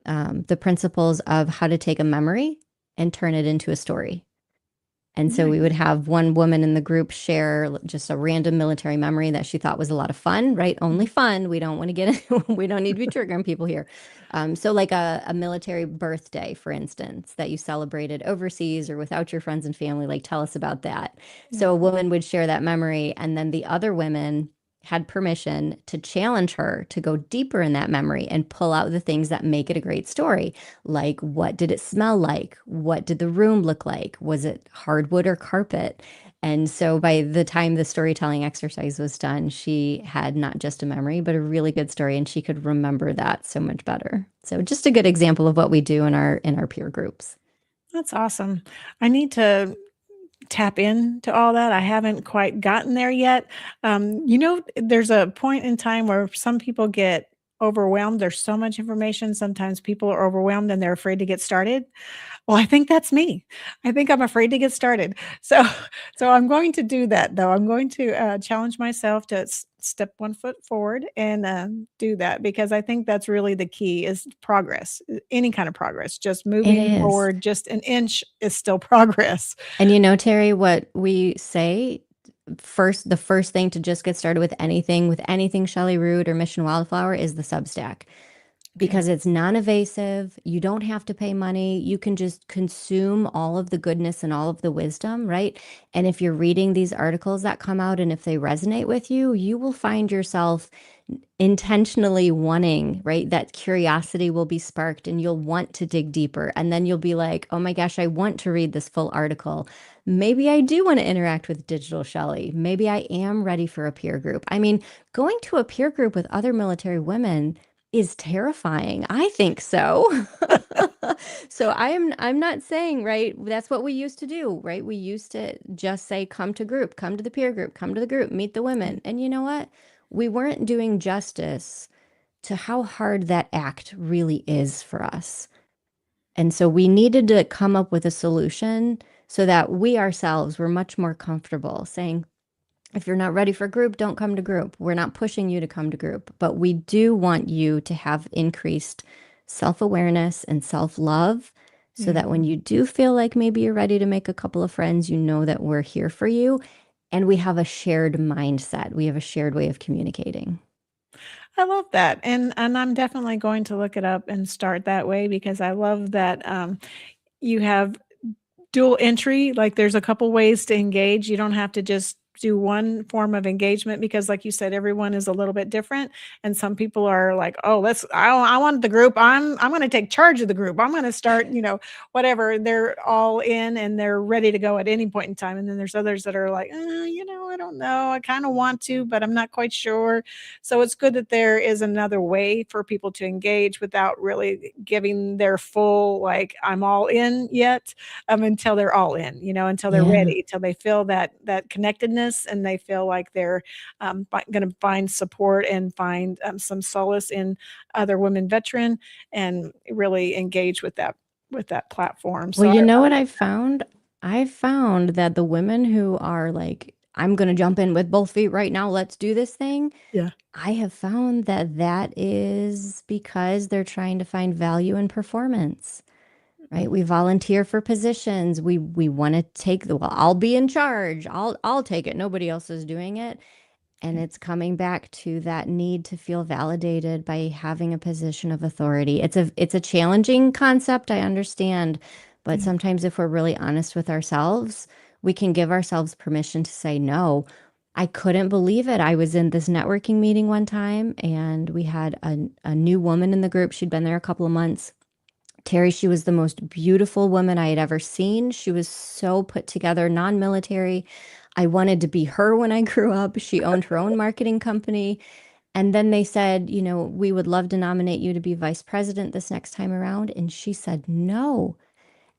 the principles of how to take a memory and turn it into a story. And so we would have one woman in the group share just a random military memory that she thought was a lot of fun, right? Only fun. We don't want to we don't need to be triggering people here. So like a military birthday, for instance, that you celebrated overseas or without your friends and family, like tell us about that. So a woman would share that memory, and then the other women had permission to challenge her to go deeper in that memory and pull out the things that make it a great story. Like, what did it smell like? What did the room look like? Was it hardwood or carpet? And so by the time the storytelling exercise was done, she had not just a memory, but a really good story, and she could remember that so much better. So just a good example of what we do in our peer groups. That's awesome. I need to tap into all that. I haven't quite gotten there yet. There's a point in time where some people get overwhelmed. There's so much information. Sometimes people are overwhelmed and they're afraid to get started. Well, I think that's me. I think I'm afraid to get started. So, so I'm going to do that though. I'm going to challenge myself to step one foot forward and do that, because I think that's really the key is progress, any kind of progress, just It moving is. forward, just an inch is still progress. And you know, Terri, what we say the first thing to just get started with anything Shelly Rood or Mission Wildflower is the Substack, Okay. because it's non-evasive. You don't have to pay money. You can just consume all of the goodness and all of the wisdom, right? And if you're reading these articles that come out and if they resonate with you, you will find yourself intentionally wanting, right? That curiosity will be sparked and you'll want to dig deeper. And then you'll be like, oh my gosh, I want to read this full article. Maybe I do want to interact with Digital Shelly. Maybe I am ready for a peer group. I mean, going to a peer group with other military women is terrifying. I think so. So I'm not saying, right, that's what we used to do, right? We used to just say, come to group, come to the peer group, come to the group, meet the women. And you know what? We weren't doing justice to how hard that act really is for us. And so we needed to come up with a solution so that we ourselves were much more comfortable saying, if you're not ready for group, don't come to group. We're not pushing you to come to group, but we do want you to have increased self-awareness and self-love so that when you do feel like maybe you're ready to make a couple of friends, you know that we're here for you and we have a shared mindset. We have a shared way of communicating. I love that. And I'm definitely going to look it up and start that way because I love that you have dual entry. Like there's a couple ways to engage. You don't have to just do one form of engagement because like you said, everyone is a little bit different. And some people are like, oh, I want the group. I'm going to take charge of the group. I'm going to start, whatever. They're all in and they're ready to go at any point in time. And then there's others that are like, I don't know. I kind of want to, but I'm not quite sure. So it's good that there is another way for people to engage without really giving their full, like, I'm all in yet, until they're all in, until they're ready, till they feel that connectedness and they feel like they're going to find support and find some solace in other women veteran and really engage with that platform. Well, So you know what I found? I found that the women who are like, I'm going to jump in with both feet right now, let's do this thing. Yeah. I have found that is because they're trying to find value in performance. Right? We volunteer for positions. We want to take I'll be in charge. I'll take it. Nobody else is doing it. And it's coming back to that need to feel validated by having a position of authority. It's a challenging concept, I understand, but sometimes if we're really honest with ourselves, we can give ourselves permission to say no. I couldn't believe it. I was in this networking meeting one time and we had a new woman in the group. She'd been there a couple of months. Terri, she was the most beautiful woman I had ever seen. She was so put together, non-military. I wanted to be her when I grew up. She owned her own marketing company. And then they said, we would love to nominate you to be vice president this next time around. And she said no.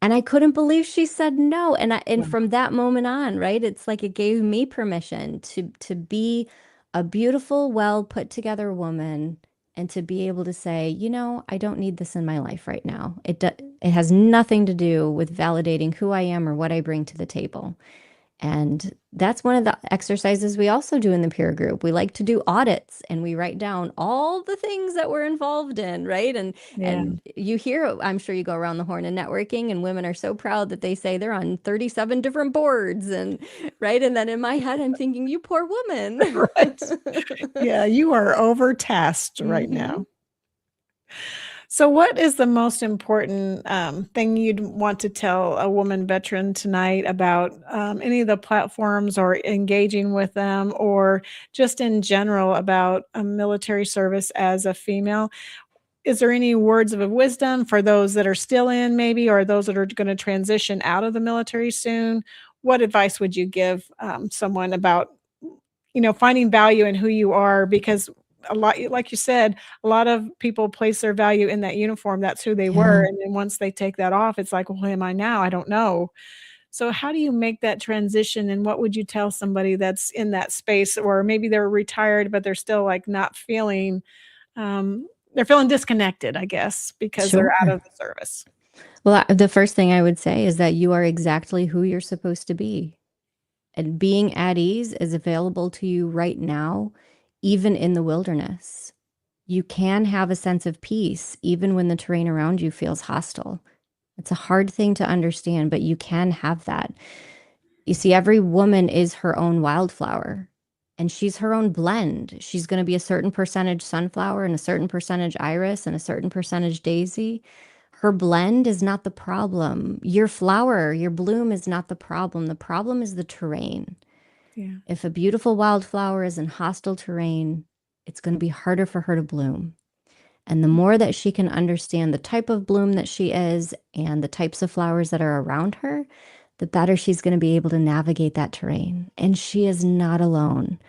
And I couldn't believe she said no. And from that moment on, right, it's like it gave me permission to be a beautiful, well put together woman and to be able to say, I don't need this in my life right now. It has nothing to do with validating who I am or what I bring to the table. And that's one of the exercises we also do in the peer group. We like to do audits and we write down all the things that we're involved in, right? And you hear, I'm sure you go around the horn in networking and women are so proud that they say they're on 37 different boards and right. And then in my head, I'm thinking, you poor woman. Right. Yeah, you are overtasked right now. So what is the most important thing you'd want to tell a woman veteran tonight about any of the platforms or engaging with them or just in general about military service as a female? Is there any words of wisdom for those that are still in maybe or those that are going to transition out of the military soon? What advice would you give someone about, finding value in who you are? Because a lot, like you said, a lot of people place their value in that uniform. That's who they were. And then once they take that off, it's like, well, who am I now? I don't know. So how do you make that transition? And what would you tell somebody that's in that space or maybe they're retired, but they're still like not feeling, they're feeling disconnected, I guess, because they're out of the service. Well, the first thing I would say is that you are exactly who you're supposed to be. And being at ease is available to you right now, even in the wilderness. You can have a sense of peace, even when the terrain around you feels hostile. It's a hard thing to understand, but you can have that. You see, every woman is her own wildflower, and she's her own blend. She's going to be a certain percentage sunflower and a certain percentage iris and a certain percentage daisy. Her blend is not the problem. Your flower, your bloom is not the problem. The problem is the terrain. Yeah. If a beautiful wildflower is in hostile terrain, it's going to be harder for her to bloom. And the more that she can understand the type of bloom that she is and the types of flowers that are around her, the better she's going to be able to navigate that terrain. And she is not alone.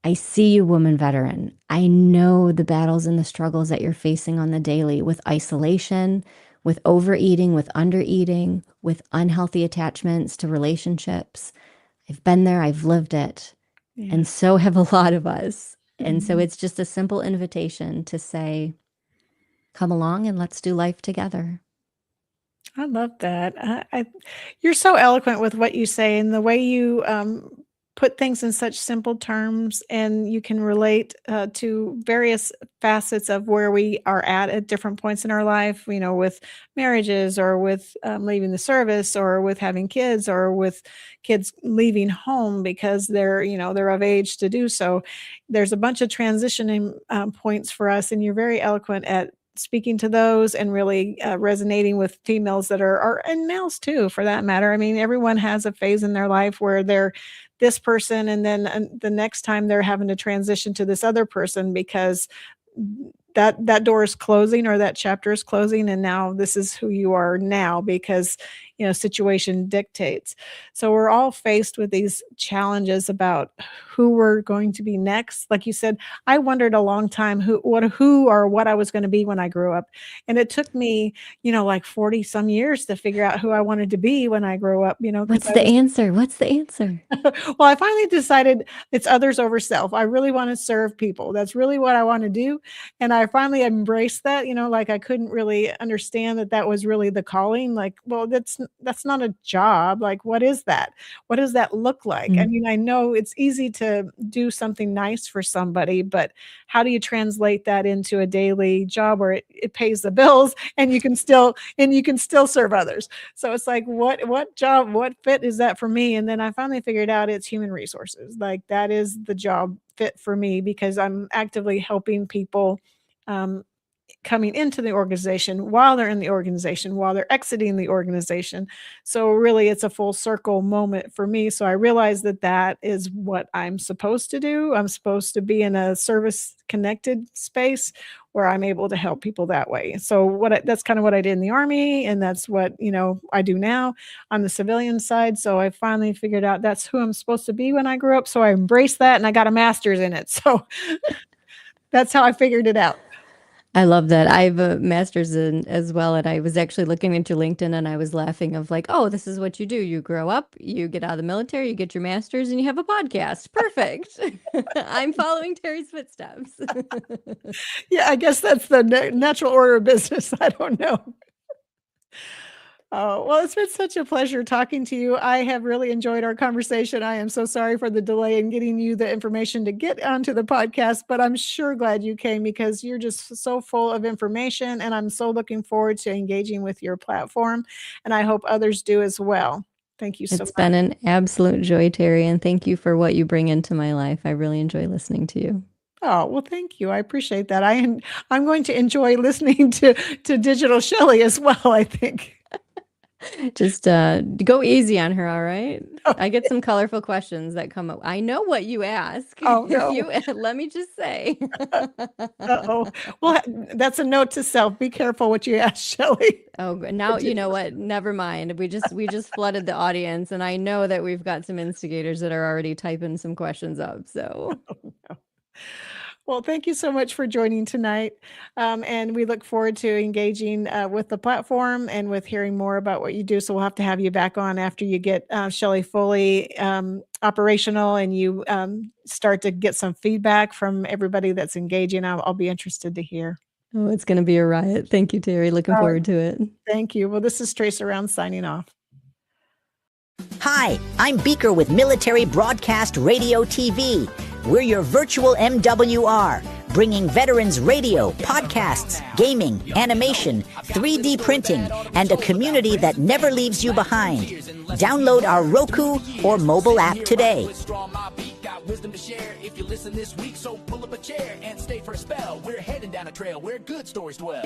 I see you, woman veteran. I know the battles and the struggles that you're facing on the daily with isolation, with overeating, with undereating, with unhealthy attachments to relationships. I've been there, I've lived it. Yeah. And so have a lot of us. And so it's just a simple invitation to say, come along and let's do life together. I love that. You're so eloquent with what you say and the way you put things in such simple terms, and you can relate to various facets of where we are at different points in our life, you know, with marriages or with leaving the service or with having kids or with kids leaving home because they're, you know, they're of age to do so. There's a bunch of transitioning points for us, and you're very eloquent at speaking to those and really resonating with females that are and males too, for that matter. I mean, everyone has a phase in their life where they're this person, and then the next time they're having to transition to this other person because that door is closing or that chapter is closing, and now this is who you are now because, you know, situation dictates. So we're all faced with these challenges about who we're going to be next. Like you said, I wondered a long time who or what I was going to be when I grew up, and it took me, you know, like 40 some years to figure out who I wanted to be when I grew up. You know, What's the answer? What's the answer? well, I finally decided it's others over self. I really want to serve people. That's really what I want to do. And I finally embraced that, you know, like I couldn't really understand that was really the calling. Like, well, that's not a job. Like, what is that? What does that look like? I mean, I know it's easy to do something nice for somebody, but how do you translate that into a daily job where it pays the bills and you can still serve others? So it's like, what job, what fit is that for me? And then I finally figured out it's human resources. Like that is the job fit for me because I'm actively helping people coming into the organization, while they're in the organization, while they're exiting the organization. So really it's a full circle moment for me. So I realized that is what I'm supposed to do. I'm supposed to be in a service connected space where I'm able to help people that way. So that's kind of what I did in the Army, and that's what, you know, I do now on the civilian side. So I finally figured out that's who I'm supposed to be when I grew up. So I embraced that, and I got a master's in it. So that's how I figured it out. I love that. I have a master's in as well. And I was actually looking into LinkedIn and I was laughing of like, oh, this is what you do. You grow up, you get out of the military, you get your master's, and you have a podcast. Perfect. I'm following Terri's footsteps. Yeah, I guess that's the natural order of business. I don't know. Oh, well, it's been such a pleasure talking to you. I have really enjoyed our conversation. I am so sorry for the delay in getting you the information to get onto the podcast, but I'm sure glad you came because you're just so full of information, and I'm so looking forward to engaging with your platform, and I hope others do as well. Thank you so much. It's been an absolute joy, Terri, and thank you for what you bring into my life. I really enjoy listening to you. Oh, well, thank you. I appreciate that. I'm going to enjoy listening to Digital Shelly as well, I think. Just go easy on her, all right? Oh, I get some colorful questions that come up. I know what you ask. Oh, no. Let me just say. Uh-oh. Well, that's a note to self. Be careful what you ask, Shelly. Oh, now you know what? Never mind. We just flooded the audience, and I know that we've got some instigators that are already typing some questions up. So. Oh, no. Well, thank you so much for joining tonight. And we look forward to engaging with the platform and with hearing more about what you do. So we'll have to have you back on after you get Shelly fully operational and you start to get some feedback from everybody that's engaging. I'll be interested to hear. Oh, it's going to be a riot. Thank you, Terri. Looking forward to it. Thank you. Well, this is Trace Around signing off. Hi, I'm Beaker with Military Broadcast Radio TV. We're your virtual MWR, bringing veterans radio, podcasts, gaming, animation, 3D printing, and a community that never leaves you behind. Download our Roku or mobile app today. Wisdom to share if you listen this week, so pull up a chair and stay for a spell. We're heading down a trail where good stories dwell.